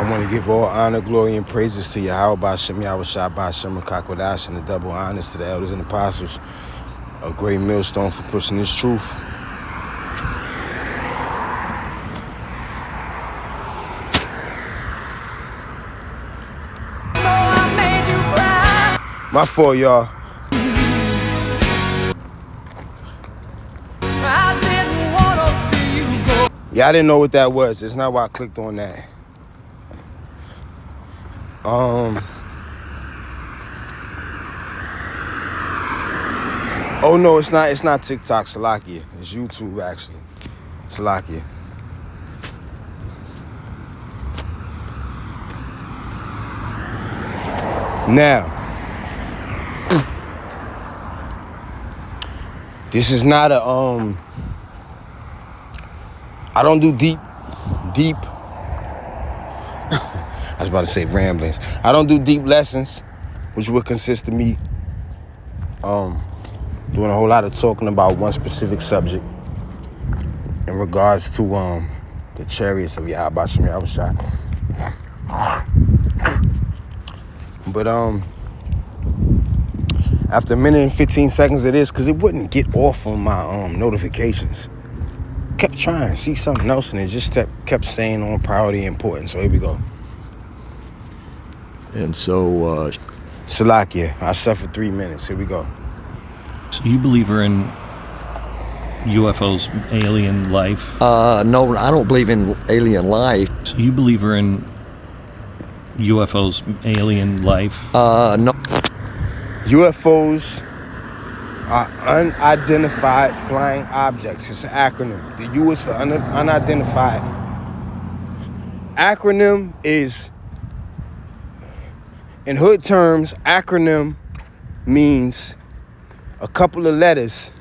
I want to give all honor, glory, and praises to Yahweh B'Shem, Yahweh Shai B'Shem, Kakwadash, and the double honors to the elders and apostles. A great millstone for pushing this truth. My fault, y'all. Yeah, I didn't know what that was. It's not why I clicked on that. Oh no, it's not TikTok, Salakia. It's YouTube actually. Salakia. Now, this is not a I don't do deep I was about to say ramblings. I don't do deep lessons, which would consist of me doing a whole lot of talking about one specific subject in regards to the chariots of Yahweh B'Shem Yahweh Shai. But after a minute and 15 seconds of this, because it wouldn't get off on my notifications. Kept trying to see something else, and it just kept saying on priority important. So here we go. And so, Salakia, I suffered 3 minutes. Here we go. So you believe are in UFOs, alien life? no, I don't believe in alien life. So you believe are in UFOs, alien life? No. UFOs are unidentified flying objects. It's an acronym. The U is for unidentified. Acronym is, in hood terms, acronym means a couple of letters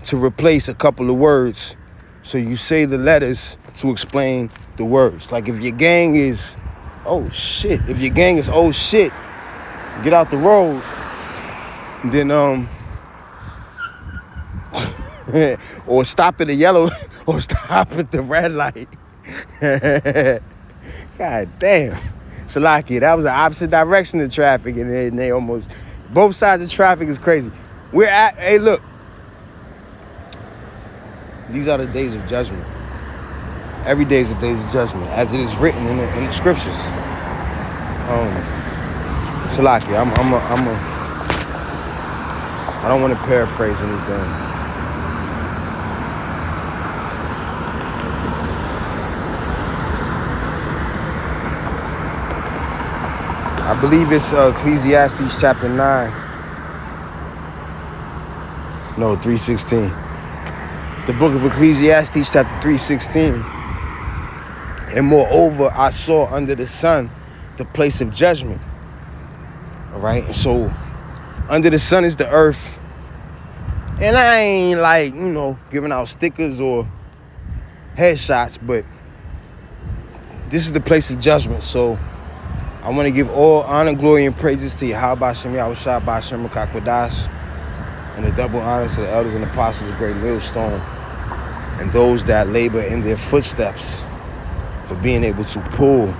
to replace a couple of words. So you say the letters to explain the words. Like if your gang is, oh shit. If your gang is, oh shit, get out the road. Then, or stop at a yellow, or stop at the red light. God damn. Salakia, that was the opposite direction of traffic, and they almost, both sides of traffic is crazy. Hey, look. These are the days of judgment. Every day is the days of judgment, as it is written in the scriptures. Salakia, I don't want to paraphrase anything. I believe it's Ecclesiastes chapter 9. No, 3:16. The book of Ecclesiastes chapter 3:16. And moreover, I saw under the sun the place of judgment. All right, and so under the sun is the earth. And I ain't like, giving out stickers or headshots, but this is the place of judgment. So I want to give all honor, glory, and praises to Yahweh B'Shem Yahweh Shai B'Shem Kakwadash, and the double honors to the elders and apostles of Great Millstone, and those that labor in their footsteps for being able to pull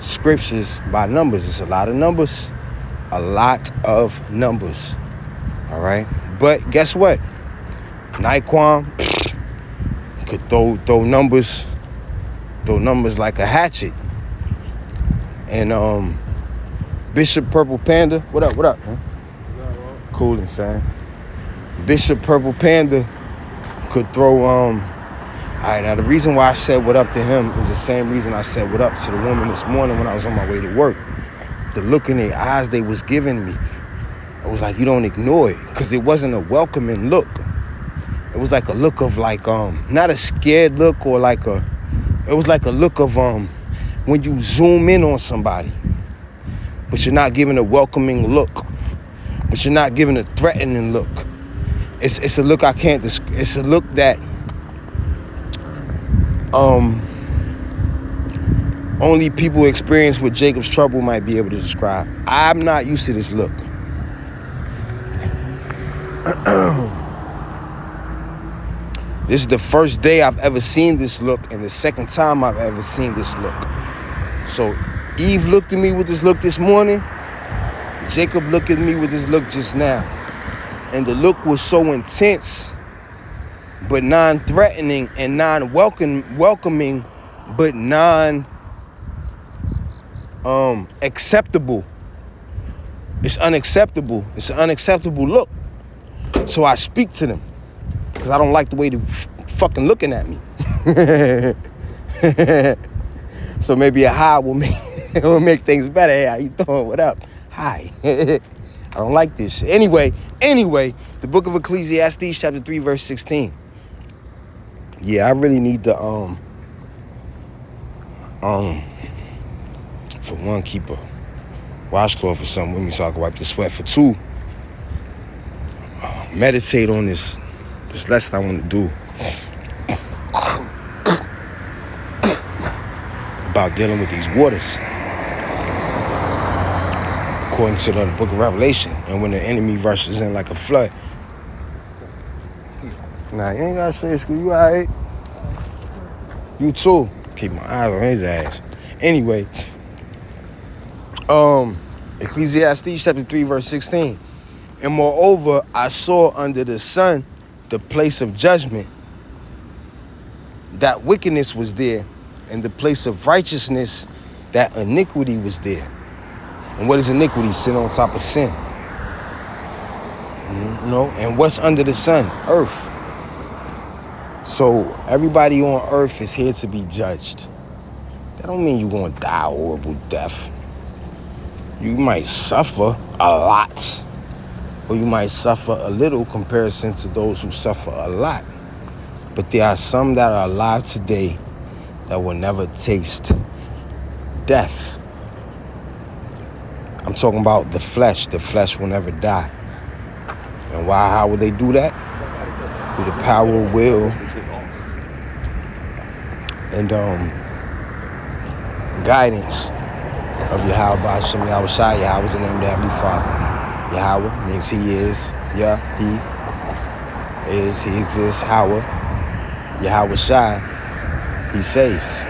scriptures by numbers. It's a lot of numbers. A lot of numbers. All right? But guess what? Naquan could throw numbers like a hatchet. And Bishop Purple Panda, what up, huh? Coolin', fam. Bishop Purple Panda could throw all right, now the reason why I said what up to him is the same reason I said what up to the woman this morning when I was on my way to work. The look in their eyes they was giving me, it was like, you don't ignore it, because it wasn't a welcoming look. It was like a look of like not a scared look, or like it was like a look of when you zoom in on somebody, but you're not giving a welcoming look, but you're not giving a threatening look. It's a look I can't describe. It's a look that only people experience with Jacob's trouble might be able to describe. I'm not used to this look. This is the first day I've ever seen this look, and the second time I've ever seen this look. So Eve looked at me with this look this morning. Jacob looked at me with this look just now. And the look was so intense, but non-threatening, and non-welcoming, but acceptable. It's unacceptable. It's an unacceptable look. So I speak to them because I don't like the way they're fucking looking at me. So maybe a hi will make things better. Hey, how you doing? What up? Hi. I don't like this shit. Anyway, the book of Ecclesiastes, chapter 3, verse 16. Yeah, I really need to for one, keep a washcloth or something with me so I can wipe the sweat. For two, meditate on this lesson I want to do about dealing with these waters according to the book of Revelation. And when the enemy rushes in like a flood. Nah, you ain't gotta say it, you alright? You too. Keep my eyes on his ass. Anyway, Ecclesiastes chapter 3, verse 16. And moreover, I saw under the sun the place of judgment, that wickedness was there, and the place of righteousness, that iniquity was there. And what is iniquity? Sin on top of sin. You know, and what's under the sun? Earth. So everybody on earth is here to be judged. That don't mean you're gonna die a horrible death. You might suffer a lot, or you might suffer a little comparison to those who suffer a lot. But there are some that are alive today that will never taste death. I'm talking about the flesh. The flesh will never die. And why? How would they do that? Through the power of will and guidance of Yahweh B'Shem Yahweh Shai. Yahweh is the name of the Heavenly Father. Yahweh means He is. He is. He exists. Yahweh Shai, He saves.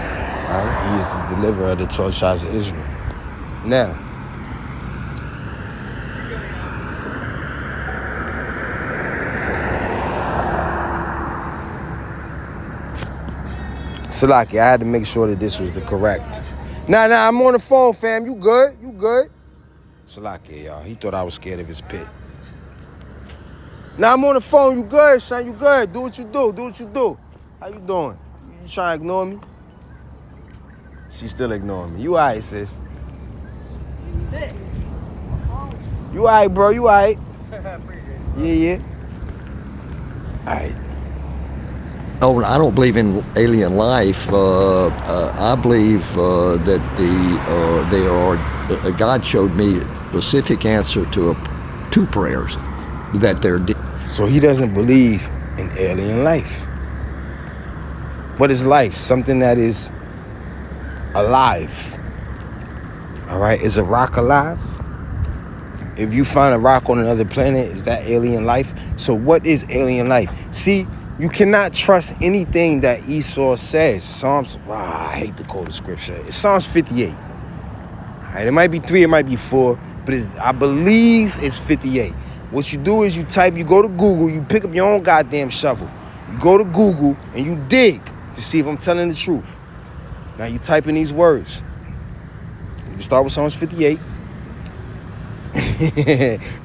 Right? He is the deliverer of the 12 tribes of Israel. Now, Salaki, I had to make sure that this was the correct. Nah, I'm on the phone, fam. You good? Salaki, y'all. He thought I was scared of his pit. Nah, I'm on the phone. You good, son? You good? Do what you do. How you doing? You trying to ignore me? She's still ignoring me. You all right, sis? You all right, bro? You all right? Yeah. All right. No, I don't believe in alien life. I believe that God showed me a specific answer to two prayers that they're. So he doesn't believe in alien life. What is life? Something that is alive. All right, is a rock alive? If you find a rock on another planet, is that alien life? So what is alien life? See, you cannot trust anything that Esau says. I hate to quote the scripture. It's Psalms 58. All right, it might be 3, it might be 4, but I believe it's 58. What you do is you go to Google, you pick up your own goddamn shovel. You go to Google and you dig to see if I'm telling the truth. Now you type in these words. You start with Psalms 58.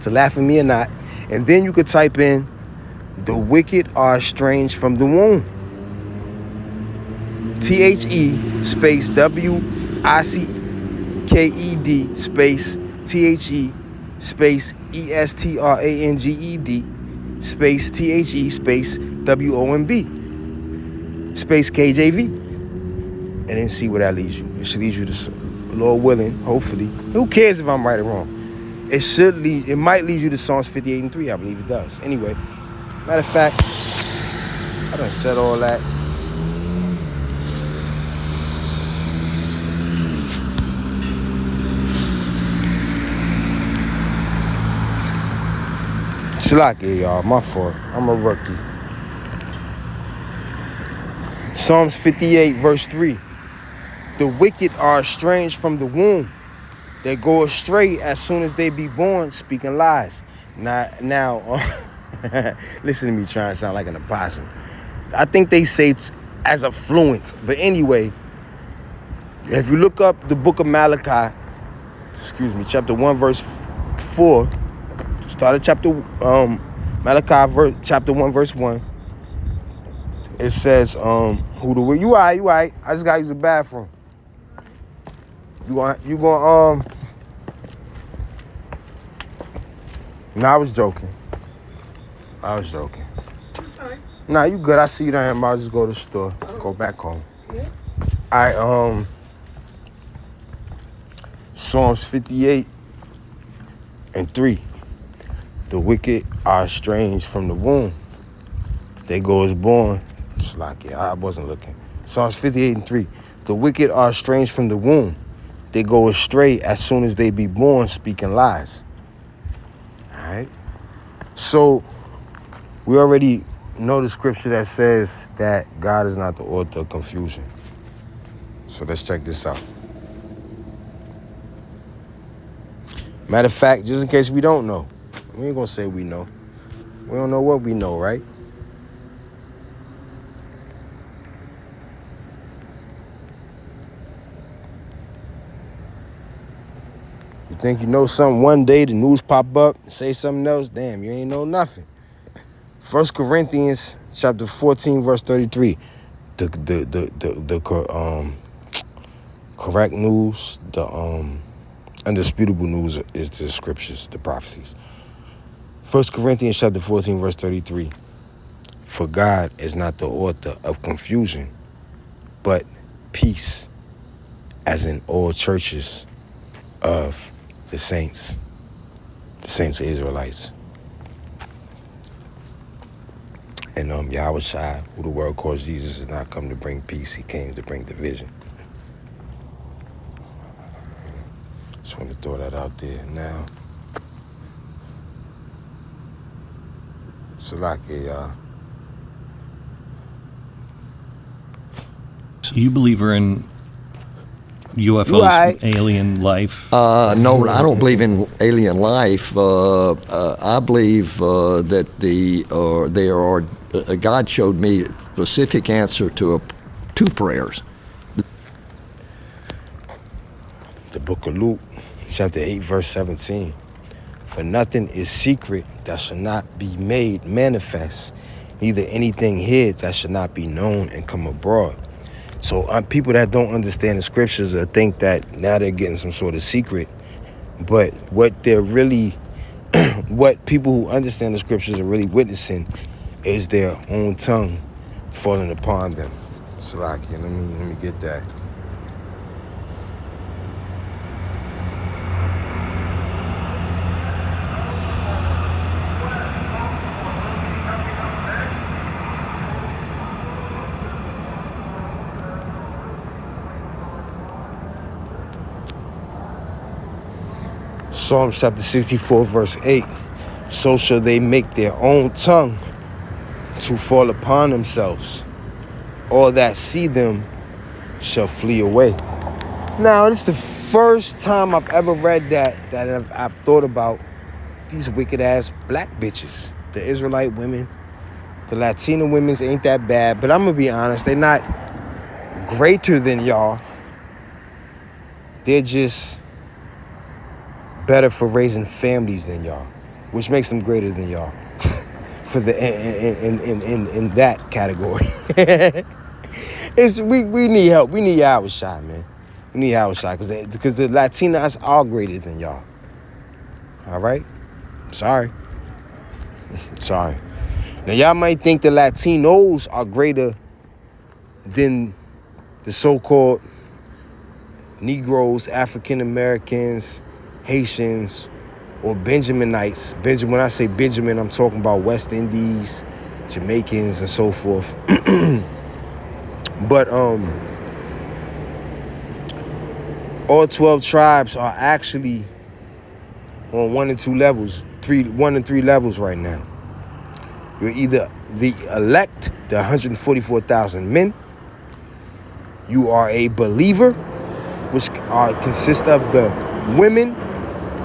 To laugh at me or not. And then you could type in, the wicked are estranged from the womb. THE space WICKED space THE space ESTRANGED space THE space WOMB space KJV. And then see where that leads you. It should lead you to, Lord willing, hopefully. Who cares if I'm right or wrong? It might lead you to Psalms 58 and 3. I believe it does. Anyway. Matter of fact, I done said all that. Shalakia, y'all, my fault. I'm a rookie. Psalms 58, verse 3. The wicked are estranged from the womb. They go astray as soon as they be born, speaking lies. Now, listen to me trying to sound like an apostle. I think they say as a fluent. But anyway, if you look up the book of Malachi, chapter 1, verse 4, start at chapter Malachi, chapter 1, verse 1. It says, you all right. I just gotta use the bathroom. You going No, I was joking. Nah, you good. I see you down here. I'll just go to the store. Go back home. Yeah. All right, Psalms 58 and 3. The wicked are estranged from the womb. They go as born. It's like, yeah, I wasn't looking. Psalms 58 and 3. The wicked are estranged from the womb. They go astray as soon as they be born, speaking lies. All right. So we already know the scripture that says that God is not the author of confusion. So let's check this out. Matter of fact, just in case we don't know, we ain't gonna say we know. We don't know what we know, right? You think you know something one day, the news pop up, say something else, damn, you ain't know nothing. 1 Corinthians chapter 14, verse 33. The correct news, the undisputable news is the scriptures, the prophecies. 1 Corinthians chapter 14, verse 33. For God is not the author of confusion, but peace, as in all churches of the saints of Israelites. And Yahweh Shai, who the world calls Jesus, did not come to bring peace. He came to bring division. Just want to throw that out there now. Salakia, y'all. So you believe are in UFOs, Right. alien life? No, I don't believe in alien life. I believe that God showed me a specific answer to two prayers. The book of Luke, chapter 8, verse 17. For nothing is secret that shall not be made manifest, neither anything hid that shall not be known and come abroad. So people that don't understand the scriptures think that now they're getting some sort of secret. But what they're really, what people who understand the scriptures are really witnessing is their own tongue falling upon them. Salakia, let me get that. Psalms chapter 64, verse 8. So shall they make their own tongue to fall upon themselves. All that see them shall flee away. Now, this is the first time I've ever read that I've thought about these wicked ass black bitches. The Israelite women, the Latina women's ain't that bad, but I'm gonna be honest, they're not greater than y'all. They're just better for raising families than y'all, which makes them greater than y'all. For the in that category. We need help. We need Yahweh Shai, man. We need Yahweh Shai because the Latinas are greater than y'all. All right? Sorry. Sorry. Now y'all might think the Latinos are greater than the so-called Negroes, African Americans, Haitians, or Benjaminites. When I say Benjamin, I'm talking about West Indies, Jamaicans, and so forth. But all 12 tribes are actually on 1 and 2 levels, 1 and 3 levels right now. You're either the elect, the 144,000 men, You are a believer, which consists of the women,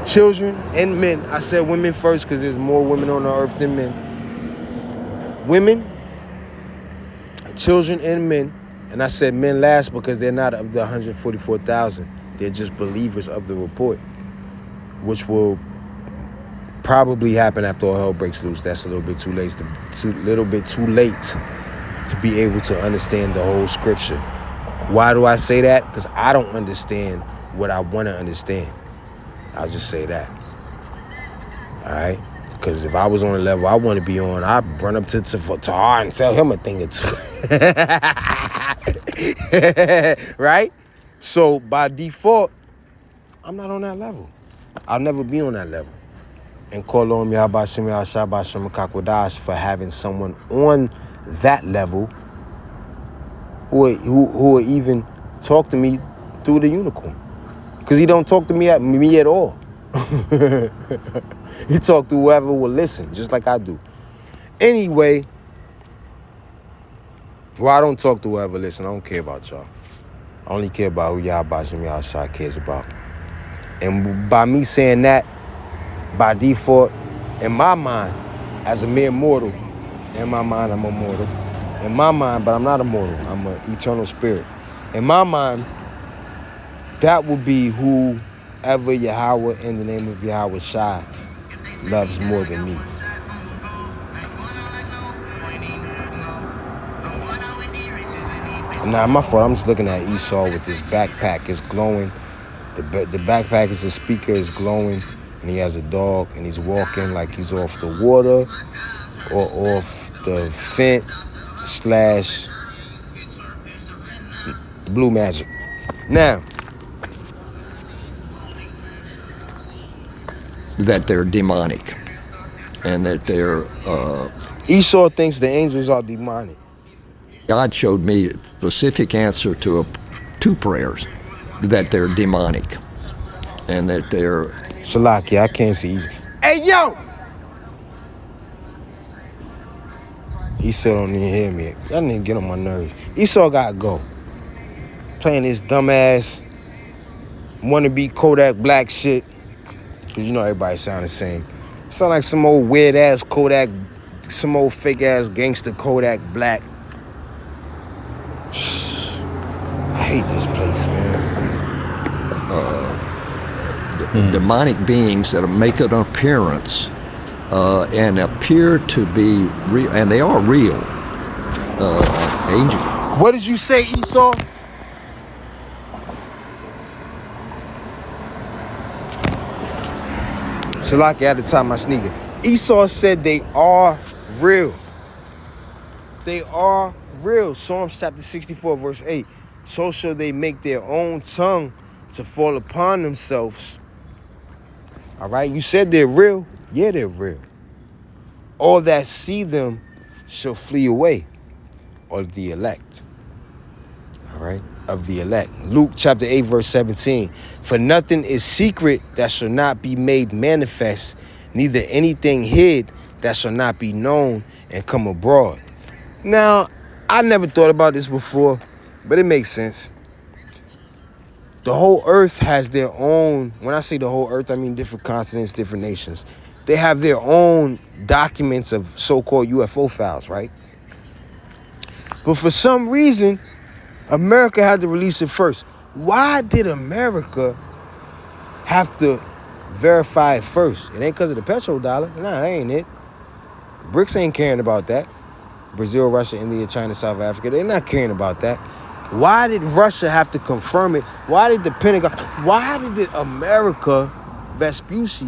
children, and men. I said women first because there's more women on the earth than men. Women, children, and men. And I said men last because they're not of the 144,000. They're just believers of the report, which will probably happen after all hell breaks loose. That's a little bit too late to be able to understand the whole scripture. Why do I say that? Because I don't understand what I want to understand. I'll just say that. All right? Because if I was on a level I want to be on, I'd run up to Tahar and tell him a thing or two. Right? So by default, I'm not on that level. I'll never be on that level. And call on Yahabashim Yahshabashim Kakwadash for having someone on that level who will even talk to me through the unicorn. Because he don't talk to me at all. He talk to whoever will listen, just like I do. Anyway, well, I don't talk to whoever listen. I don't care about y'all. I only care about who Yahabashim Yahshua cares about. And by me saying that, by default, in my mind, as a mere mortal, in my mind, I'm immortal. In my mind, but I'm not immortal. I'm an eternal spirit. In my mind, that would be whoever Yahweh in the name of Yahweh Shai loves more than me. Nah, my fault. I'm just looking at Esau with this backpack. It's glowing. The backpack is a speaker. It's glowing. And he has a dog. And he's walking like he's off the water or off the Fent / Blue Magic. Now, that they're demonic and that they're... Esau thinks the angels are demonic. God showed me a specific answer to 2 prayers, that they're demonic and that they're... Salakia, I can't see easy. Hey, yo! Esau don't even hear me. Y'all need to get on my nerves. Esau gotta go. Playing this dumbass wannabe Kodak Black shit. Cause you know everybody sound the same. Sound like some old weird ass Kodak, some old fake ass gangster Kodak Black. I hate this place, man. Demonic beings that make an appearance and appear to be real, and they are real. Angels. What did you say, Esau? Salaki at the top of my sneaker. Esau said they are real. They are real. Psalms chapter 64, verse 8. So shall they make their own tongue to fall upon themselves. All right, you said they're real. Yeah, they're real. All that see them shall flee away. Or the elect. All right, of the elect. Luke chapter 8, verse 17. For nothing is secret that shall not be made manifest, neither anything hid that shall not be known and come abroad. Now, I never thought about this before, but it makes sense. The whole earth has their own, when I say the whole earth, I mean different continents, different nations. They have their own documents of so-called UFO files, right? But for some reason, America had to release it first. Why did America have to verify it first? It ain't because of the petrodollar. Nah, that ain't it. BRICS ain't caring about that. Brazil, Russia, India, China, South Africa, they're not caring about that. Why did Russia have to confirm it? Why did the Pentagon, why did America Vespucci,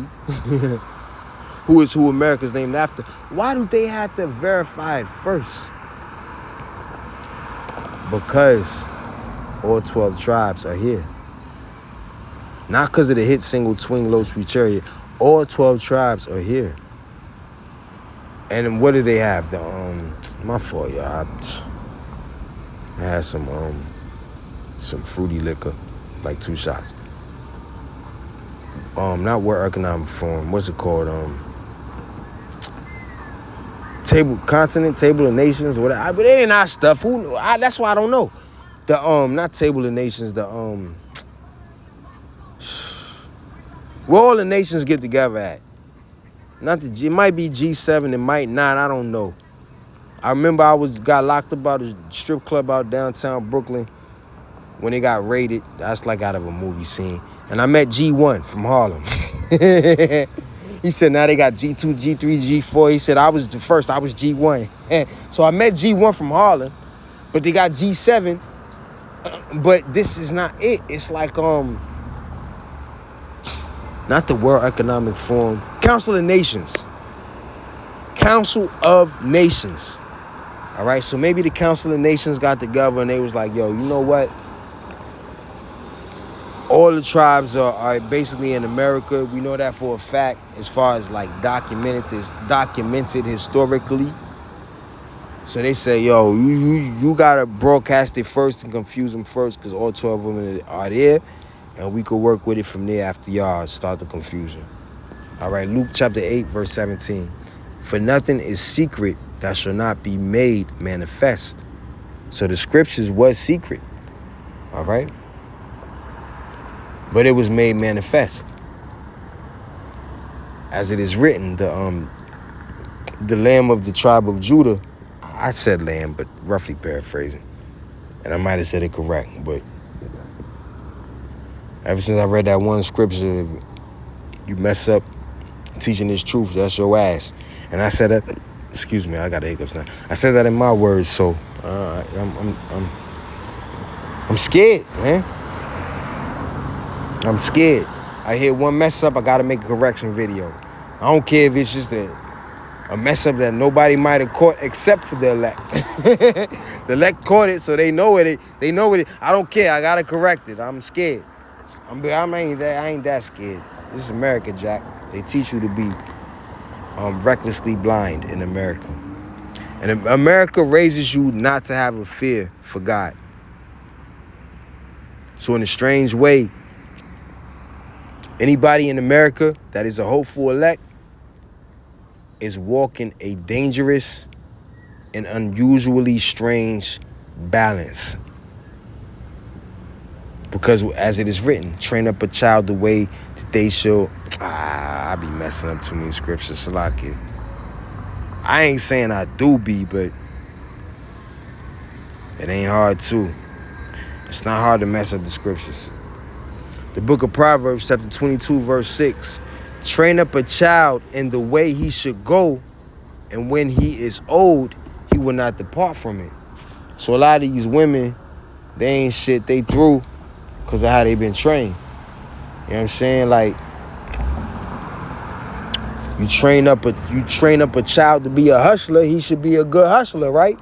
who is who America's named after, why do they have to verify it first? Because all 12 tribes are here. Not because of the hit single Twing Low Sweet Chariot. All 12 tribes are here. And what do they have? My fault, y'all. I had some fruity liquor, like 2 shots. Not World Economic Forum. What's it called? Table of Nations, whatever. But it ain't our stuff. Who? That's why I don't know. not Table of Nations, where all the nations get together at. Not the G, it might be G7, it might not, I don't know. I remember got locked up out a strip club out downtown Brooklyn when it got raided. That's like out of a movie scene. And I met G1 from Harlem. He said now they got G2, G3, G4. He said I was the first, I was G1. So I met G1 from Harlem, but they got G7. But this is not it. It's like not the World Economic Forum, Council of Nations. Council of Nations. All right, so maybe the Council of Nations got together and they was like, yo, you know what? All the tribes are basically in America. We know that for a fact as far as like documented historically. So they say, yo, you got to broadcast it first and confuse them first because all 12 of them are there. And we could work with it from there after y'all start the confusion. All right, Luke chapter 8, verse 17. For nothing is secret that shall not be made manifest. So the scriptures was secret. All right? But it was made manifest. As it is written, the Lamb of the tribe of Judah, I said lamb, but roughly paraphrasing. And I might have said it correct, but ever since I read that one scripture, you mess up teaching this truth, that's your ass. And I said that, excuse me, I got the hiccups now. I said that in my words, so I'm scared, man. I'm scared. I hear one mess up, I gotta make a correction video. I don't care if it's just a mess up that nobody might have caught except for the elect. The elect caught it, so they know it. They know it. I don't care. I gotta correct it. I'm scared. I ain't that scared. This is America, Jack. They teach you to be recklessly blind in America. And America raises you not to have a fear for God. So in a strange way, anybody in America that is a hopeful elect is walking a dangerous and unusually strange balance. Because as it is written, train up a child the way that they shall. I be messing up too many scriptures, Salaki. I ain't saying I do be, but it ain't hard to. It's not hard to mess up the scriptures. The book of Proverbs, chapter 22, verse 6. Train up a child in the way he should go, and when he is old, he will not depart from it. So a lot of these women, they ain't shit, they through because of how they been trained. You know what I'm saying? Like, you train up a child to be a hustler, he should be a good hustler, right?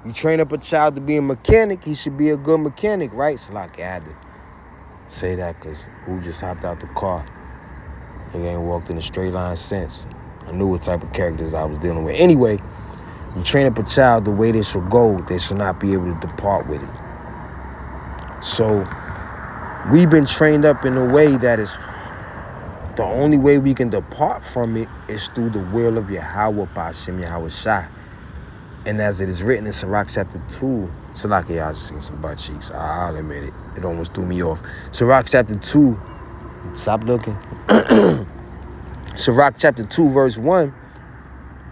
You train up a child to be a mechanic, he should be a good mechanic, right? So like I had to say that because who just hopped out the car? He ain't walked in a straight line since. I knew what type of characters I was dealing with. Anyway, you train up a child the way they should go, they should not be able to depart with it. So we've been trained up in a way that is the only way we can depart from it is through the will of Yahweh B'Hashem Yahweh Shai. And as it is written in Sirach chapter 2, Salaki, I just seen some butt cheeks. I'll admit it. It almost threw me off. Sirach chapter 2, stop looking. Sirach chapter 2, verse 1.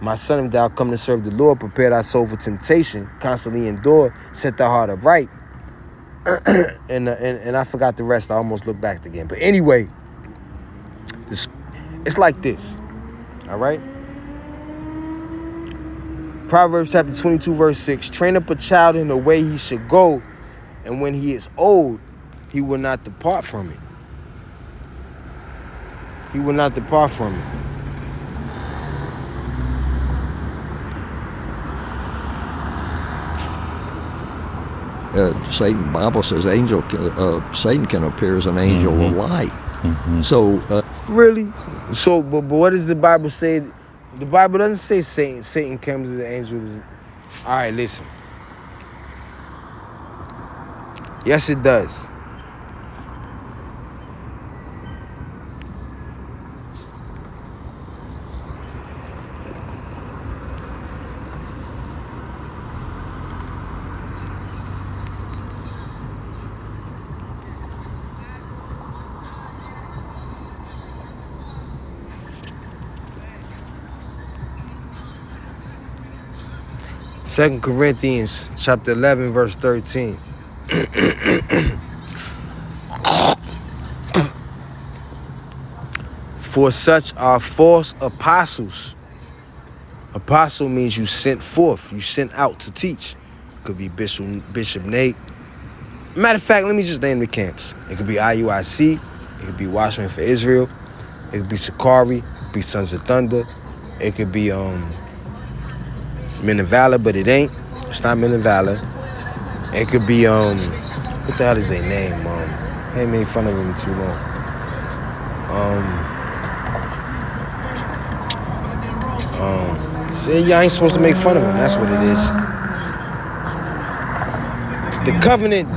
My son, if thou come to serve the Lord, prepare thy soul for temptation, constantly endure, set thy heart upright. and I forgot the rest. I almost looked back again. But anyway, it's like this. All right? Proverbs chapter 22, verse 6. Train up a child in the way he should go, and when he is old, he will not depart from it. He will not depart from it. Satan, Bible says Satan can appear as an angel of light. Mm-hmm. So really? So, but what does the Bible say? The Bible doesn't say Satan comes as an angel. All right, listen. Yes, it does. 2 Corinthians chapter 11, verse 13. For such are false apostles. Apostle means you sent forth, you sent out to teach. Could be Bishop Nate. Matter of fact, let me just name the camps. It could be IUIC, it could be Watchmen for Israel, it could be Sakari, it could be Sons of Thunder, it could be Men of Valor, but it ain't. It's not Men of Valor. It could be what the hell is their name? I ain't made fun of them too long. See, y'all ain't supposed to make fun of them. That's what it is. The covenant,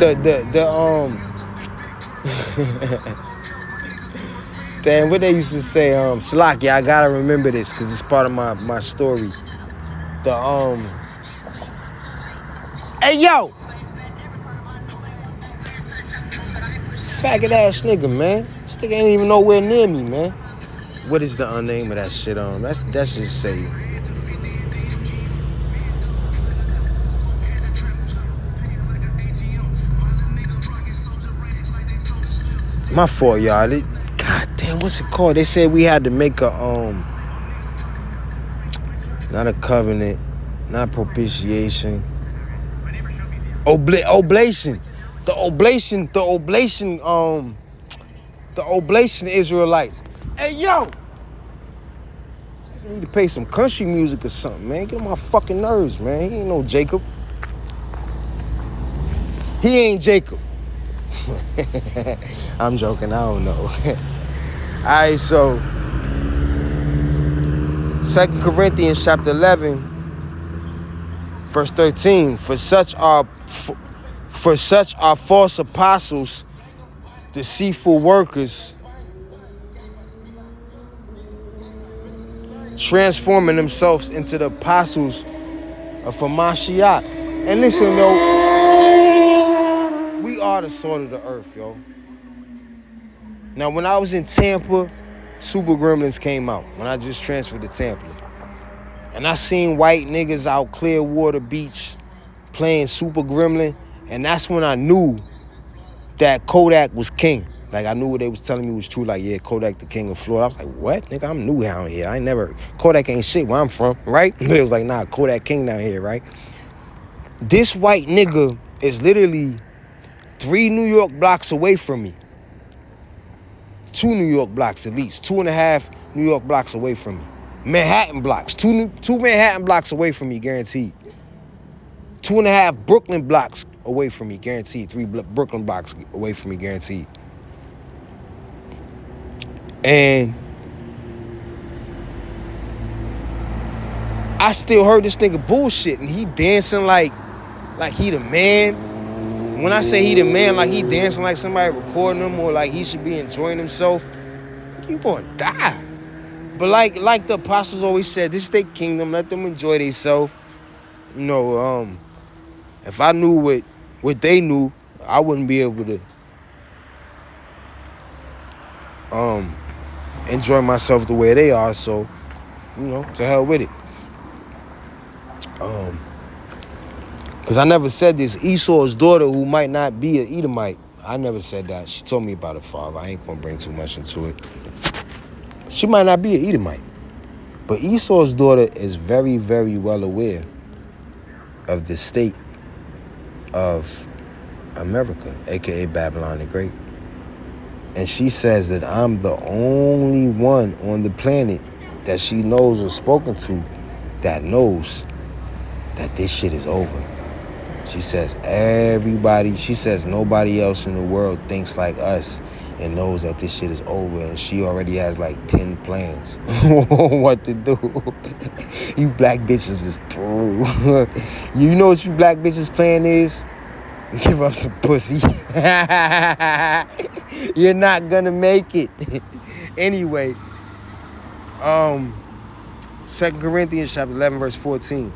damn, what they used to say, Shalak, yeah, I gotta remember this because it's part of my story. Hey, yo! Faggot ass nigga, man. This nigga ain't even nowhere near me, man. What is the name of that shit? That's just say. My fault, y'all. God damn, what's it called? They said we had to make a not a covenant, not propitiation. Oblation. The oblation Israelites. Hey, yo! You need to play some country music or something, man. Get on my fucking nerves, man. He ain't no Jacob. He ain't Jacob. I'm joking, I don't know. Alright, so 2 Corinthians chapter 11, verse 13. For such are false apostles, deceitful workers, transforming themselves into the apostles of Hamashiach. And listen, though, we are the salt of the earth, yo. Now, when I was in Tampa, Super Gremlins came out. When I just transferred to Tampa. And I seen white niggas out Clearwater Beach playing Super Gremlin. And that's when I knew that Kodak was king. Like, I knew what they was telling me was true. Like, yeah, Kodak the king of Florida. I was like, what? Nigga, I'm new down here. I ain't never... Kodak ain't shit where I'm from, right? But it was like, nah, Kodak king down here, right? This white nigga is literally 3 New York blocks away from me. 2 New York blocks at least. 2.5 New York blocks away from me. Manhattan blocks. 2 Manhattan blocks away from me, guaranteed. 2.5 Brooklyn blocks away from me, guaranteed. 3 Brooklyn blocks away from me, guaranteed. And I still heard this nigga bullshit, and he dancing like he the man. When I say he the man, like he dancing like somebody recording him, or like he should be enjoying himself, you gonna die. But like the apostles always said, this is their kingdom, let them enjoy themselves. You know, if I knew what they knew, I wouldn't be able to enjoy myself the way they are. So, you know, to hell with it. Because I never said this. Esau's daughter, who might not be an Edomite, I never said that. She told me about her father. I ain't going to bring too much into it. She might not be an Edomite. But Esau's daughter is very, very well aware of the state of America, a.k.a. Babylon the Great. And she says that I'm the only one on the planet that she knows or spoken to that knows that this shit is over. She says nobody else in the world thinks like us and knows that this shit is over, and she already has like 10 plans what to do. You black bitches is through. You know what you black bitches plan is? Give up some pussy. You're not gonna make it. Anyway, 2 Corinthians chapter 11, verse 14.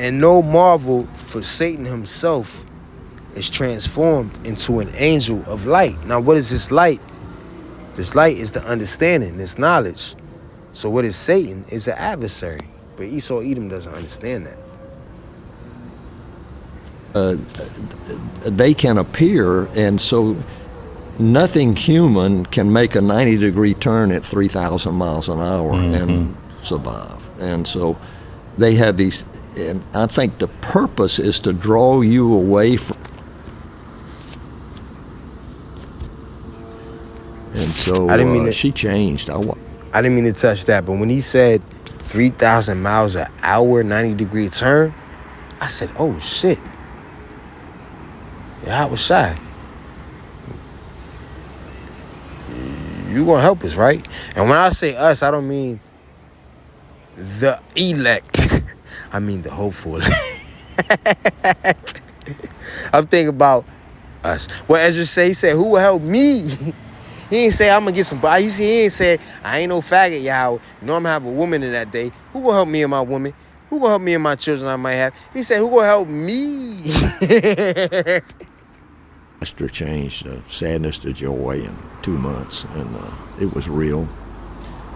And no marvel, for Satan himself is transformed into an angel of light. Now, what is this light? This light is the understanding, this knowledge. So what is Satan? Is an adversary. But Esau Edom doesn't understand that. They can appear, and so nothing human can make a 90-degree turn at 3,000 miles an hour and survive. And so they have these, and I think the purpose is to draw you away from. And so I didn't mean she changed. I didn't mean to touch that, but when he said 3,000 miles an hour, 90-degree turn, I said, oh shit. Yeah, I was shy. You gonna help us, right? And when I say us, I don't mean the elect. I mean the hopeful. I'm thinking about us. Well, Ezra he said, who will help me? He ain't say, I'm gonna get some body. He ain't say, I ain't no faggot, y'all. You know I'm gonna have a woman in that day. Who gonna help me and my woman? Who gonna help me and my children I might have? He said, who gonna help me? Master changed sadness to joy in 2 months, and it was real.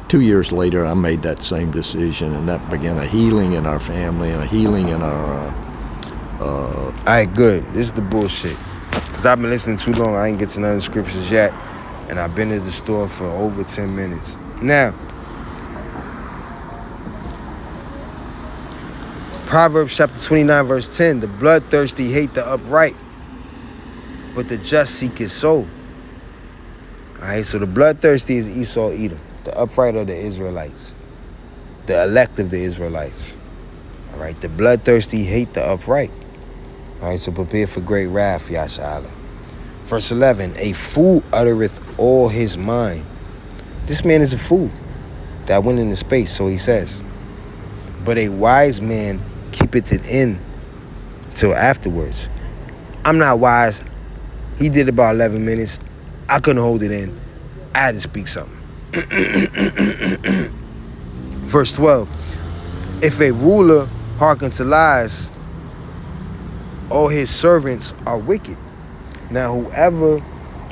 2 years later, I made that same decision, and that began a healing in our family and a healing in our. All right, good. This is the bullshit. Because I've been listening too long. I ain't get to none of the scriptures yet. And I've been at the store for over 10 minutes. Now, Proverbs chapter 29, verse 10. The bloodthirsty hate the upright, but the just seek his soul. All right, so the bloodthirsty is Esau Edom. The upright are the Israelites. The elect of the Israelites. All right, the bloodthirsty hate the upright. All right, so prepare for great wrath, Yasha. Verse 11, a fool uttereth all his mind. This man is a fool that went into space, so he says. But a wise man keepeth it in till afterwards. I'm not wise. He did about 11 minutes. I couldn't hold it in. I had to speak something. Verse 12, if a ruler hearken to lies, all his servants are wicked. Now, whoever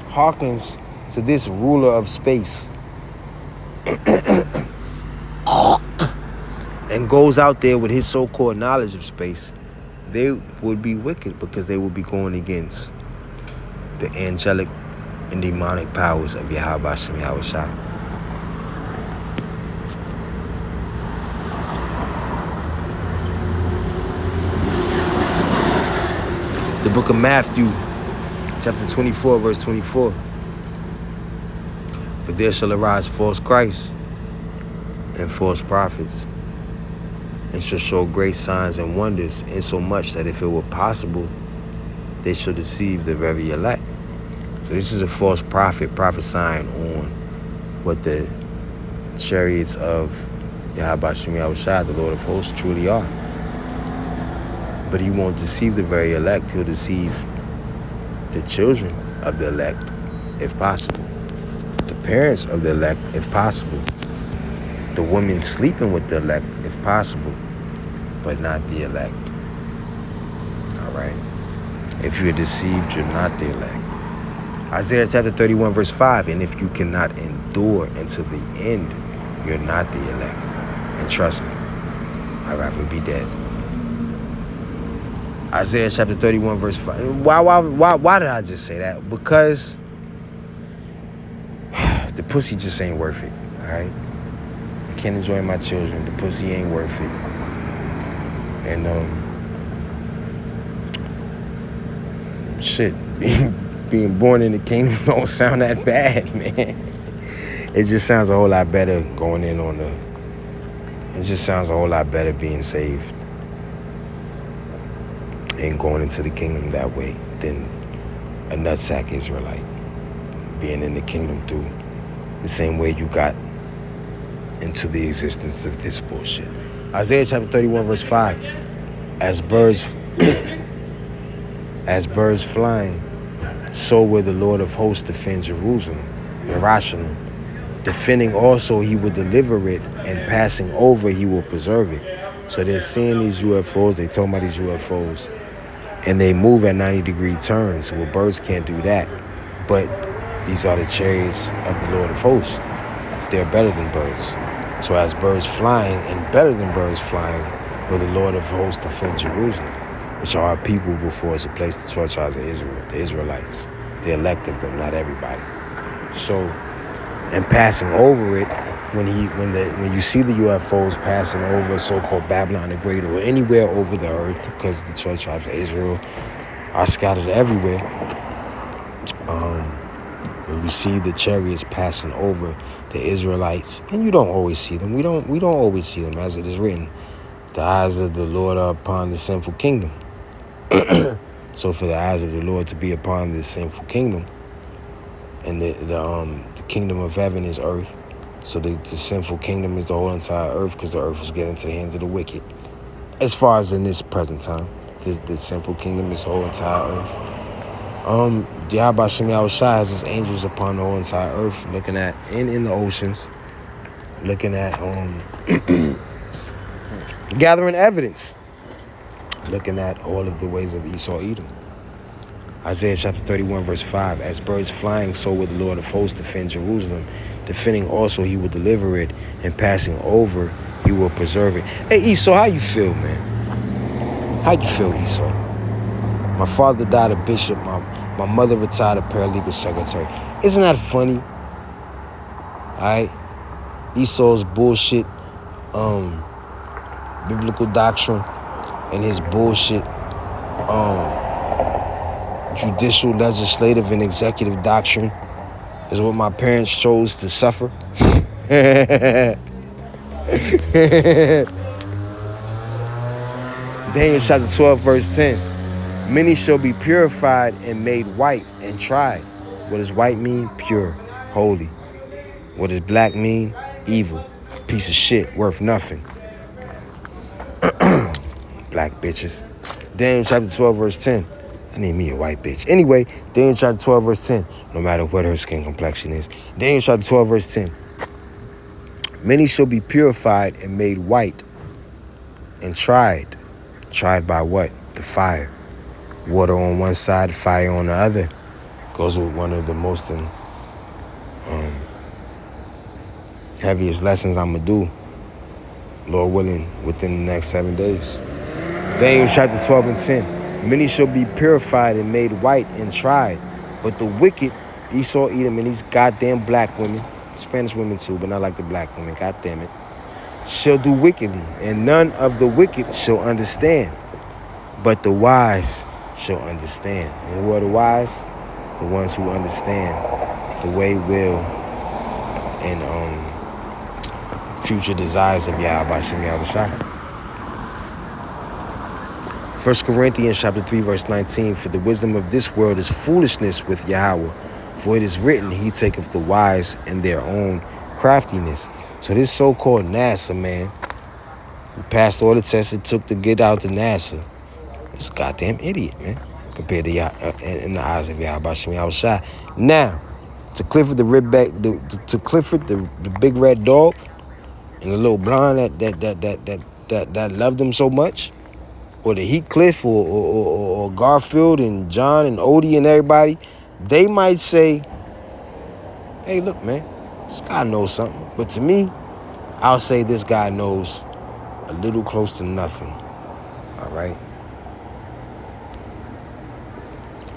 hearkens to this ruler of space and goes out there with his so-called knowledge of space, they would be wicked because they would be going against the angelic and demonic powers of Yahweh Hashem Yahweh Shai. The book of Matthew, chapter 24, verse 24. For there shall arise false Christs and false prophets, and shall show great signs and wonders, insomuch that if it were possible, they shall deceive the very elect. So this is a false prophet prophesying on what the chariots of Yahweh Hashem Yahweh Shai, the Lord of hosts, truly are. But he won't deceive the very elect. He'll deceive the children of the elect, if possible. The parents of the elect, if possible. The women sleeping with the elect, if possible, but not the elect. All right? If you're deceived, you're not the elect. Isaiah chapter 31, verse 5, and if you cannot endure until the end, you're not the elect. And trust me, I'd rather be dead. Isaiah chapter 31, verse 5. Why did I just say that? Because the pussy just ain't worth it, all right? I can't enjoy my children. The pussy ain't worth it. And, shit, being born in the kingdom don't sound that bad, man. It just sounds a whole lot better going in on the... It just sounds a whole lot better being saved and going into the kingdom that way than a nutsack Israelite being in the kingdom through the same way you got into the existence of this bullshit. Isaiah chapter 31, verse 5. As birds flying, so will the Lord of hosts defend Jerusalem, Yerushalayim. Defending also, he will deliver it, and passing over, he will preserve it. So they're seeing these UFOs, they talking about these UFOs, and they move at 90-degree turns. Well, birds can't do that. But these are the chariots of the Lord of hosts. They're better than birds. So as birds flying, and better than birds flying, will the Lord of hosts defend Jerusalem, which are our people before us, a place the 12 tribes of Israel, the Israelites, the elect of them, not everybody. So, and passing over it, when you see the UFOs passing over so-called Babylon the Great or anywhere over the earth, because the 12 tribes of Israel are scattered everywhere, when you see the chariots passing over the Israelites, and you don't always see them. We don't always see them, as it is written. The eyes of the Lord are upon the sinful kingdom. So for the eyes of the Lord to be upon this sinful kingdom, and the kingdom of heaven is earth. So the sinful kingdom is the whole entire earth, because the earth was getting into the hands of the wicked. As far as in this present time, the sinful kingdom is the whole entire earth. Yahweh Shem Yahushua has his angels upon the whole entire earth, looking at, in the oceans, looking at, gathering evidence, looking at all of the ways of Esau Edom. Isaiah chapter 31, verse 5, as birds flying, so will the Lord of hosts defend Jerusalem. Defending also, he will deliver it, and passing over, he will preserve it. Hey, Esau, how you feel, man? How you feel, Esau? My father died a bishop. My mother retired a paralegal secretary. Isn't that funny? All right? Esau's bullshit biblical doctrine and his bullshit judicial, legislative, and executive doctrine is what my parents chose to suffer. Daniel chapter 12, verse 10. Many shall be purified and made white and tried. What does white mean? Pure, holy. What does black mean? Evil, piece of shit, worth nothing. Black bitches. Daniel chapter 12, verse 10. I need me a white bitch. Anyway, Daniel chapter 12, verse 10. No matter what her skin complexion is. Daniel chapter 12, verse 10. Many shall be purified and made white and tried. Tried by what? The fire. Water on one side, fire on the other. Goes with one of the most heaviest lessons I'm going to do, Lord willing, within the next 7 days. Daniel chapter 12 and 10. Many shall be purified and made white and tried. But the wicked, Esau, Edom, and these goddamn black women, Spanish women too, but not like the black women, goddamn it, shall do wickedly. And none of the wicked shall understand. But the wise shall understand. And who are the wise? The ones who understand the way, will, and future desires of Yahweh Shem Yahushua. 1 Corinthians chapter 3, verse 19. For the wisdom of this world is foolishness with Yahweh. For it is written, he taketh the wise in their own craftiness. So this so-called NASA man, who passed all the tests it took to get out to NASA, is a goddamn idiot, man, compared to in the eyes of Yahweh Shem Yahushua. Now, to Clifford the big red dog, and the little blonde that loved him so much, or the Heathcliff or Garfield and John and Odie and everybody, they might say, hey, look, man, this guy knows something. But to me, I'll say this guy knows a little close to nothing. All right?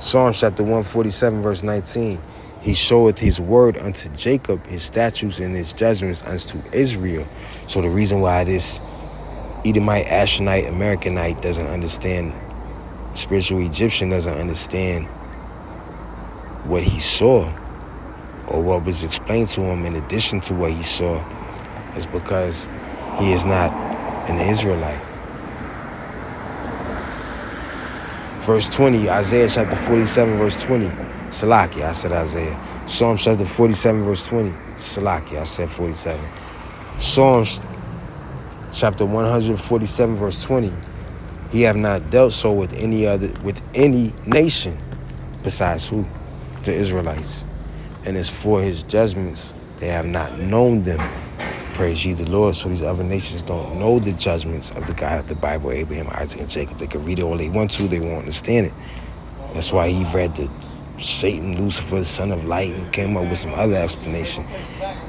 Psalms chapter 147, verse 19. He showeth his word unto Jacob, his statutes and his judgments unto Israel. So the reason why this Edomite, Astronaut, Americanite doesn't understand, spiritual Egyptian doesn't understand what he saw or what was explained to him in addition to what he saw, is because he is not an Israelite. Verse 20, Isaiah chapter 47, verse 20. Salakia, I said Isaiah. Psalms chapter 47, verse 20. Salakia, I said 47. Psalms chapter 147, verse 20. He have not dealt so with any nation besides who? The Israelites. And as for his judgments, they have not known them. Praise ye the Lord. So these other nations don't know the judgments of the God of the Bible, Abraham, Isaac, and Jacob. They can read it all they want to, they won't understand it. That's why he read Satan, Lucifer, the son of light, and came up with some other explanation.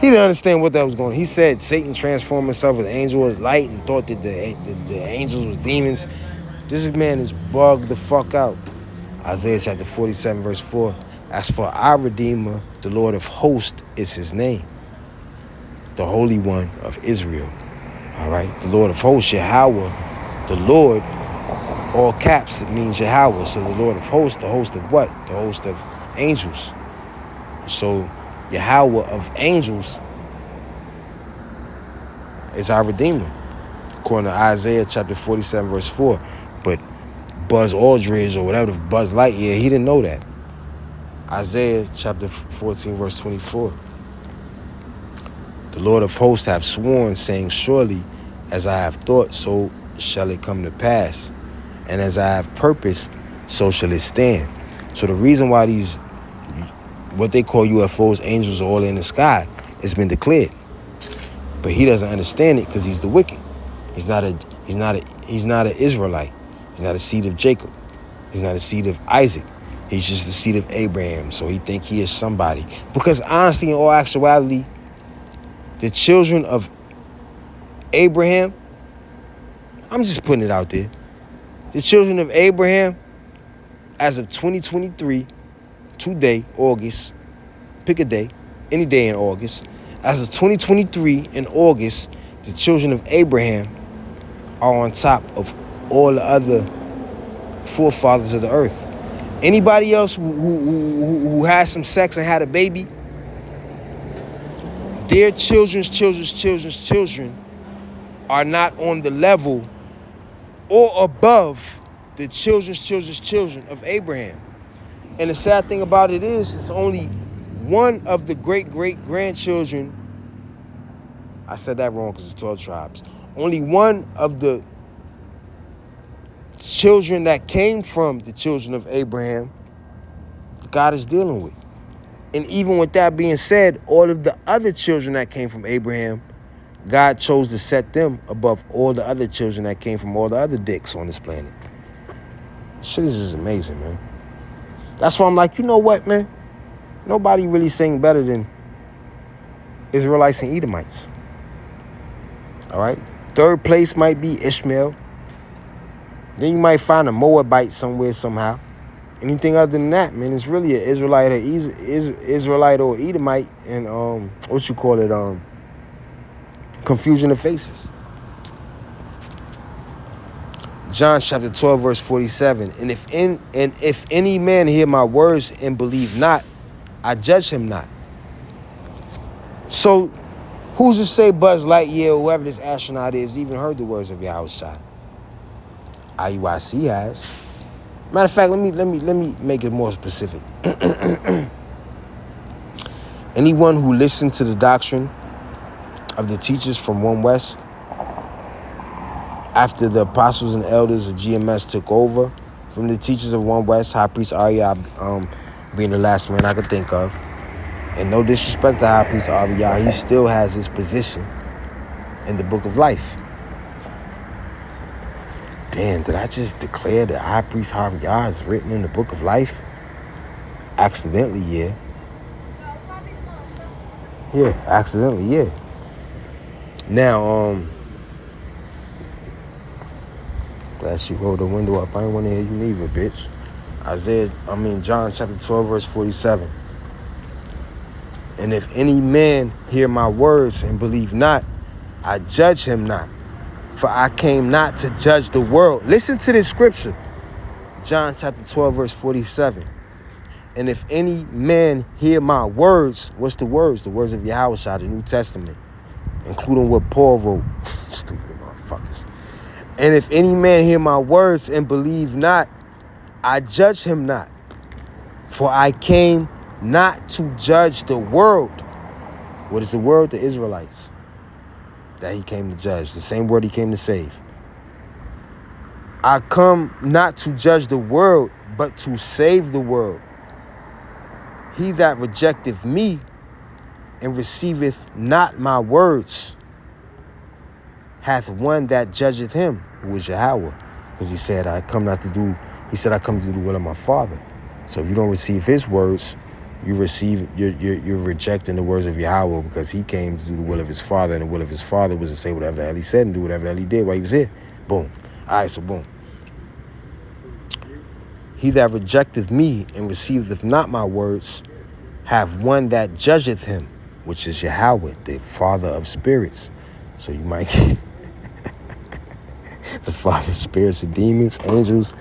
He didn't understand what that was going on. He said Satan transformed himself as angel as light and thought that the angels was demons. This man is bugged the fuck out. Isaiah chapter 47 verse 4. As for our Redeemer, the Lord of hosts is his name. The Holy One of Israel. All right? The Lord of hosts, Yahweh. The Lord, all caps, it means Yahweh. So the Lord of hosts, the host of what? The host of angels. So Yahweh of angels is our Redeemer, according to Isaiah chapter 47 verse 4. But Buzz Aldridge or whatever, Buzz Lightyear, he didn't know that. Isaiah chapter 14 verse 24. The Lord of hosts hath sworn, saying, surely as I have thought, so shall it come to pass. And as I have purposed, so shall it stand. So the reason why these, what they call UFOs, angels, are all in the sky, it's been declared. But he doesn't understand it because he's the wicked. He's not an Israelite. He's not a seed of Jacob. He's not a seed of Isaac. He's just the seed of Abraham. So he think he is somebody. Because honestly, in all actuality, the children of Abraham, I'm just putting it out there. The children of Abraham, as of 2023, today, August, pick a day, any day in August. As of 2023 in August, the children of Abraham are on top of all the other forefathers of the earth. Anybody else who has some sex and had a baby, their children's children are not on the level or above the children's children of Abraham. And the sad thing about it is, it's only one of the great-great-grandchildren. I said that wrong because it's 12 tribes. Only one of the children that came from the children of Abraham, God is dealing with. And even with that being said, all of the other children that came from Abraham, God chose to set them above all the other children that came from all the other dicks on this planet. Shit is just amazing, man. That's why I'm like, you know what, man? Nobody really sing better than Israelites and Edomites. All right? Third place might be Ishmael. Then you might find a Moabite somewhere, somehow. Anything other than that, man, it's really an Israelite or Edomite and confusion of faces. John chapter 12 verse 47. And if any man hear my words and believe not, I judge him not. So who's to say Buzz Lightyear or whoever this astronaut is even heard the words of Yahushua? IUIC has. Matter of fact, let me make it more specific. Anyone who listened to the doctrine of the teachers from One West after the apostles and elders of GMS took over from the teachers of One West, High Priest Arya being the last man I could think of. And no disrespect to High Priest Arya, he still has his position in the Book of Life. Damn, did I just declare that High Priest Harviyah is written in the Book of Life? Accidentally, yeah. Yeah, accidentally, yeah. Now, glad she rolled the window up. I didn't want to hear you neither, bitch. John chapter 12, verse 47. And if any man hear my words and believe not, I judge him not. For I came not to judge the world. Listen to this scripture. John chapter 12, verse 47. And if any man hear my words, what's the words? The words of Yahushua, the New Testament, including what Paul wrote. Stupid motherfuckers. And if any man hear my words and believe not, I judge him not. For I came not to judge the world. What is the world? The Israelites. That he came to judge. The same word he came to save. I come not to judge the world, but to save the world. He that rejecteth me and receiveth not my words hath one that judgeth him, who is Yahweh. Because he said, I come to do the will of my Father. So if you don't receive his words, you're rejecting the words of Yahweh, because he came to do the will of his father, and the will of his father was to say whatever the hell he said and do whatever the hell he did while he was here. Boom. All right, so boom. He that rejecteth me and receiveth not my words have one that judgeth him, which is Yahweh, the Father of spirits. So you might get the Father of spirits of demons, angels,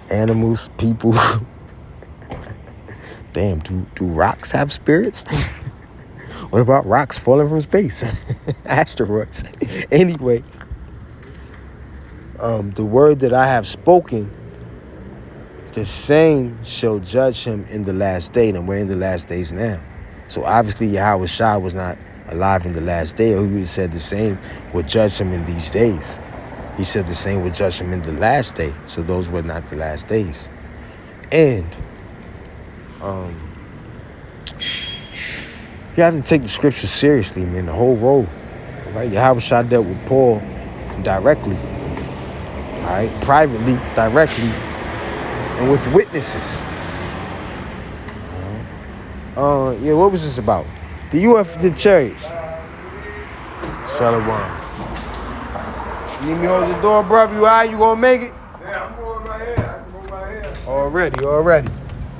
animals, people. Damn, do rocks have spirits? What about rocks falling from space? Asteroids. Anyway, the word that I have spoken, the same shall judge him in the last day. And we're in the last days now. So obviously Yahweh Shai was not alive in the last day, or he would have said the same would judge him in these days. He said the same would judge him in the last day. So those were not the last days. And you have to take the scriptures seriously, man, the whole road. Right? Yahweh Shai dealt with Paul directly. All right? Privately, directly, and with witnesses. Yeah, what was this about? The chariots. Shalom. Need me on the door, brother. You all right? You gonna make it? Yeah, I'm going right here. I can go right here. Already.